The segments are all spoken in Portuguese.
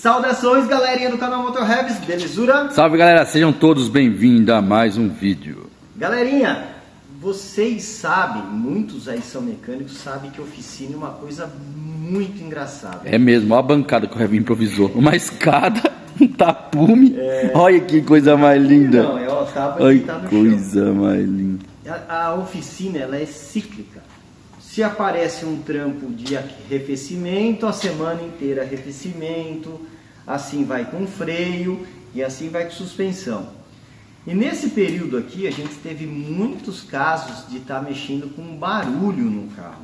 Saudações, galerinha do canal Motor Revs, belezura? Salve, galera, sejam todos bem-vindos a mais um vídeo. Galerinha, vocês sabem, muitos aí são mecânicos, sabem que oficina é uma coisa muito engraçada. É mesmo, olha a bancada que o Revin improvisou. Uma escada, um tapume. Olha que coisa mais linda. Não, é o tábua Olha que tá no que coisa mais linda. A oficina, ela é cíclica. Se aparece um trampo de arrefecimento, a semana inteira arrefecimento, assim vai com freio e assim vai com suspensão. E nesse período aqui a gente teve muitos casos de estar mexendo com barulho no carro.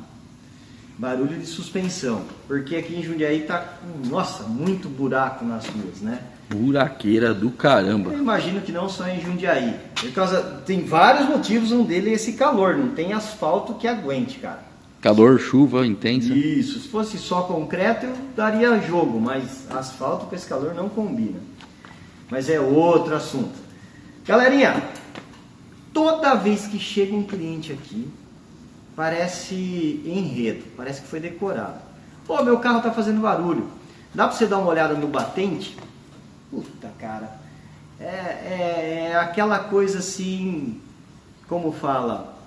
Barulho de suspensão, porque aqui em Jundiaí tá com, nossa, muito buraco nas ruas, né? Buraqueira do caramba. Eu imagino que não só em Jundiaí. Por causa, tem vários motivos, um deles é esse calor, não tem asfalto que aguente, cara. Calor, chuva intensa. Isso, se fosse só concreto eu daria jogo, mas asfalto com esse calor não combina. Mas é outro assunto. Galerinha, toda vez que chega um cliente aqui, parece enredo, parece que foi decorado. Pô, meu carro tá fazendo barulho. Dá pra você dar uma olhada no batente? Puta, cara, é aquela coisa assim, como fala,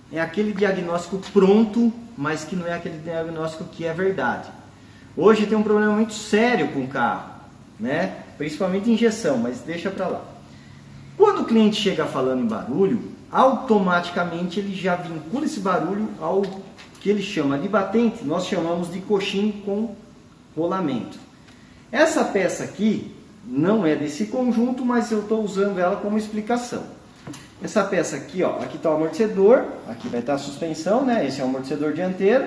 é aquele diagnóstico pronto, mas que não é aquele diagnóstico que é verdade. Hoje tem um problema muito sério com o carro, né? Principalmente injeção, mas deixa pra lá. Quando o cliente chega falando em barulho, automaticamente ele já vincula esse barulho ao que ele chama de batente, nós chamamos de coxim com rolamento. Essa peça aqui não é desse conjunto, mas eu estou usando ela como explicação. Essa peça aqui, ó, aqui está o amortecedor, aqui vai estar a suspensão, né? Esse é o amortecedor dianteiro,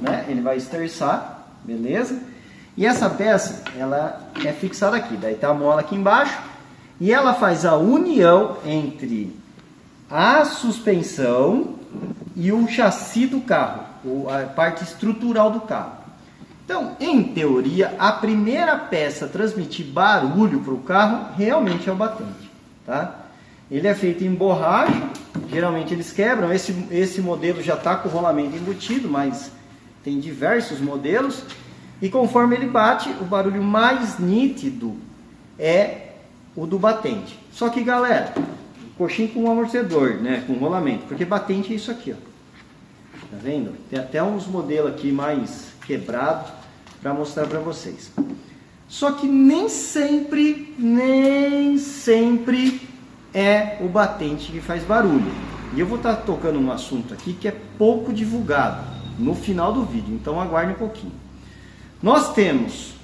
né? Ele vai esterçar, beleza? E essa peça, ela é fixada aqui, daí está a mola aqui embaixo, e ela faz a união entre a suspensão e o chassi do carro, a parte estrutural do carro. Então, em teoria, a primeira peça a transmitir barulho para o carro realmente é o batente, tá? Ele é feito em borracha, geralmente eles quebram, esse modelo já está com o rolamento embutido, mas tem diversos modelos, e conforme ele bate, o barulho mais nítido é o do batente. Só que, galera, coxinho com amortecedor, né, com rolamento, porque batente é isso aqui, ó. Tá vendo? Tem até uns modelos aqui mais quebrados para mostrar para vocês. Só que nem sempre é o batente que faz barulho. E eu vou estar tocando um assunto aqui que é pouco divulgado no final do vídeo, então aguarde um pouquinho. Nós temos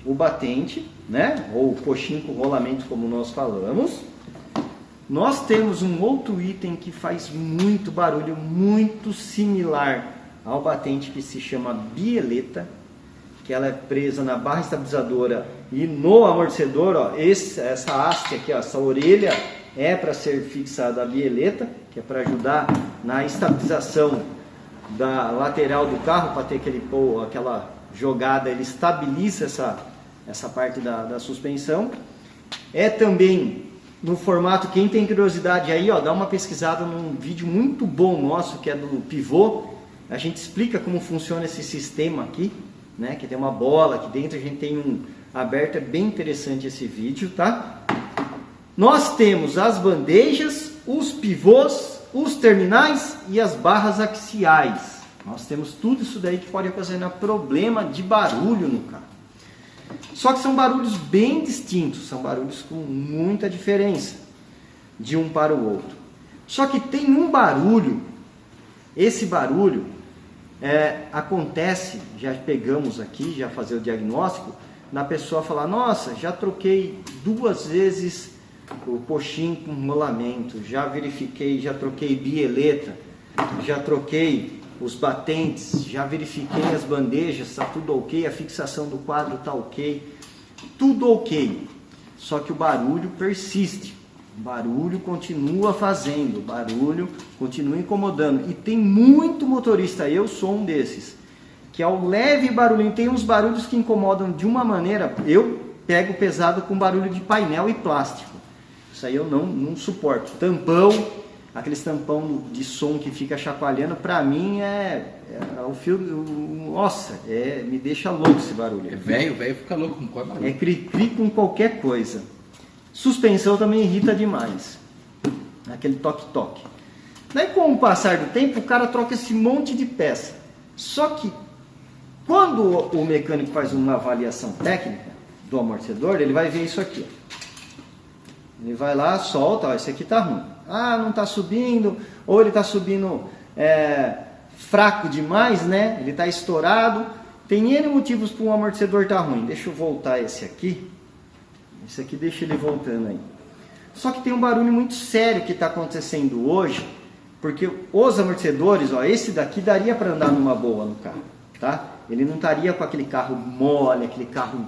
o batente, né, ou coxinho com rolamento, como nós falamos. Nós temos um outro item que faz muito barulho, muito similar ao batente, que se chama bieleta, que ela é presa na barra estabilizadora e no amortecedor, ó, essa haste aqui, ó, essa orelha é para ser fixada a bieleta, que é para ajudar na estabilização da lateral do carro, para ter aquela jogada, ele estabiliza essa parte da suspensão. É também no formato, quem tem curiosidade aí, ó, dá uma pesquisada num vídeo muito bom nosso, que é do pivô. A gente explica como funciona esse sistema aqui, né, que tem uma bola aqui dentro, a gente tem um aberto, é bem interessante esse vídeo, tá? Nós temos as bandejas, os pivôs, os terminais e as barras axiais. Nós temos tudo isso daí que pode ocasionar problema de barulho no carro. Só que são barulhos bem distintos, são barulhos com muita diferença de um para o outro. Só que tem um barulho, esse barulho acontece, já pegamos aqui, já fazer o diagnóstico, na pessoa falar, nossa, já troquei 2 vezes o coxim com rolamento, já verifiquei, já troquei bieleta, já troquei os batentes, já verifiquei as bandejas, está tudo ok, a fixação do quadro está ok, tudo ok, só que o barulho persiste, o barulho continua fazendo, o barulho continua incomodando, e tem muito motorista, eu sou um desses, que é o leve barulhinho, tem uns barulhos que incomodam de uma maneira, eu pego pesado com barulho de painel e plástico, isso aí eu não suporto, tampão, aquele tampão de som que fica chacoalhando, pra mim o fio, nossa, me deixa louco esse barulho. Velho fica louco com qualquer barulho. É cri-cri com qualquer coisa. Suspensão também irrita demais, aquele toque-toque. Daí com o passar do tempo, o cara troca esse monte de peça. Só que quando o mecânico faz uma avaliação técnica do amortecedor, ele vai ver isso aqui. Ele vai lá, solta, ó, esse aqui tá ruim. Ah, não tá subindo, ou ele tá subindo fraco demais, né? Ele tá estourado. Tem N motivos para um amortecedor tá ruim. Deixa eu voltar esse aqui. Esse aqui deixa ele voltando aí. Só que tem um barulho muito sério que está acontecendo hoje, porque os amortecedores, ó, esse daqui daria para andar numa boa no carro, tá? Ele não estaria com aquele carro mole, aquele carro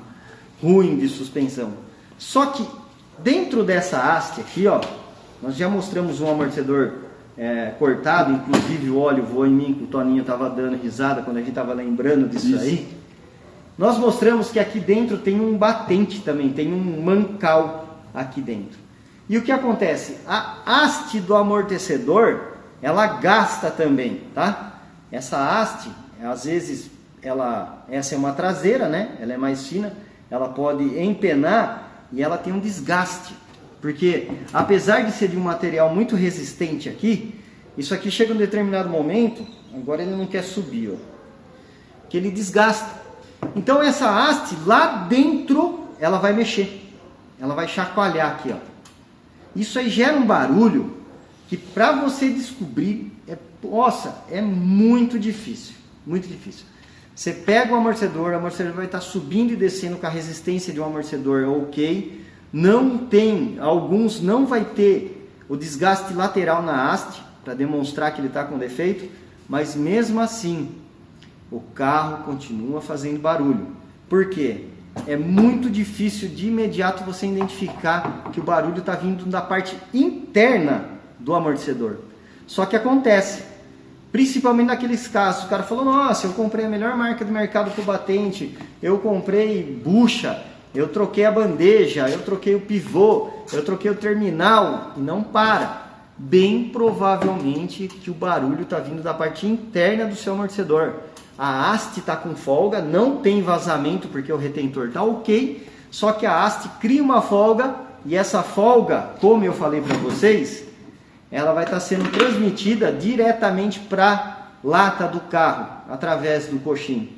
ruim de suspensão. Só que dentro dessa haste aqui, ó, nós já mostramos um amortecedor cortado, inclusive o óleo voou em mim, que o Toninho estava dando risada quando a gente estava lembrando disso aí. Nós mostramos que aqui dentro tem um batente também, tem um mancal aqui dentro. E o que acontece? A haste do amortecedor, ela gasta também, tá? Essa haste, às vezes, essa é uma traseira, né? Ela é mais fina, ela pode empenar e ela tem um desgaste. Porque, apesar de ser de um material muito resistente aqui, isso aqui chega em um determinado momento, agora ele não quer subir, ó, que ele desgasta. Então essa haste lá dentro, ela vai mexer, ela vai chacoalhar aqui, ó. Isso aí gera um barulho que para você descobrir, é muito difícil, muito difícil. Você pega o amortecedor vai estar subindo e descendo com a resistência de um amortecedor ok. Alguns não vai ter o desgaste lateral na haste, para demonstrar que ele está com defeito, mas mesmo assim, o carro continua fazendo barulho. Por quê? É muito difícil de imediato você identificar que o barulho está vindo da parte interna do amortecedor. Só que acontece, principalmente naqueles casos, o cara falou, nossa, eu comprei a melhor marca do mercado para o batente, eu comprei bucha, eu troquei a bandeja, eu troquei o pivô, eu troquei o terminal, e não para. Bem provavelmente que o barulho está vindo da parte interna do seu amortecedor. A haste está com folga, não tem vazamento porque o retentor está ok, só que a haste cria uma folga e essa folga, como eu falei para vocês, ela vai estar sendo transmitida diretamente para a lata do carro, através do coxim,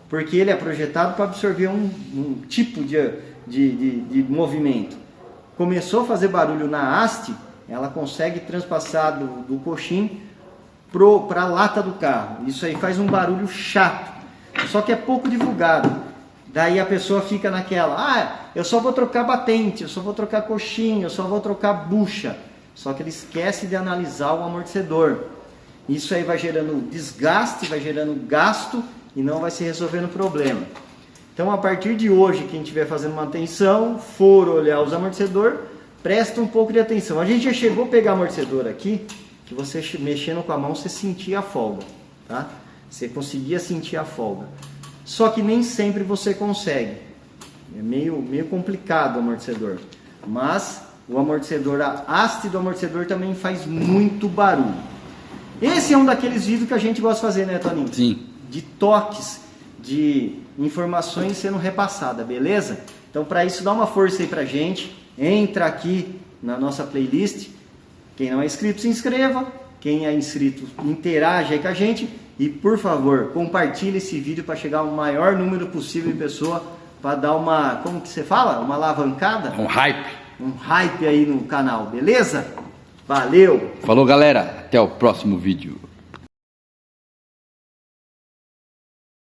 porque ele é projetado para absorver um tipo de movimento. Começou a fazer barulho na haste, ela consegue transpassar do coxim para a lata do carro. Isso aí faz um barulho chato, só que é pouco divulgado. Daí a pessoa fica naquela, eu só vou trocar batente, eu só vou trocar coxinha, eu só vou trocar bucha. Só que ele esquece de analisar o amortecedor. Isso aí vai gerando desgaste, vai gerando gasto e não vai se resolvendo o problema. Então a partir de hoje, quem estiver fazendo manutenção, for olhar os amortecedores, presta um pouco de atenção. A gente já chegou a pegar amortecedor aqui, que você mexendo com a mão, você sentia a folga, tá? Você conseguia sentir a folga. Só que nem sempre você consegue. É meio complicado o amortecedor. Mas o amortecedor, a haste do amortecedor também faz muito barulho. Esse é um daqueles vídeos que a gente gosta de fazer, né, Toninho? Sim. De toques, de informações sendo repassadas, beleza? Então, para isso, dá uma força aí pra gente. Entra aqui na nossa playlist. Quem não é inscrito, se inscreva. Quem é inscrito, interage aí com a gente. E, por favor, compartilhe esse vídeo para chegar ao maior número possível de pessoas, para dar uma, como que você fala? Uma alavancada? Um hype. Um hype aí no canal, beleza? Valeu! Falou, galera. Até o próximo vídeo.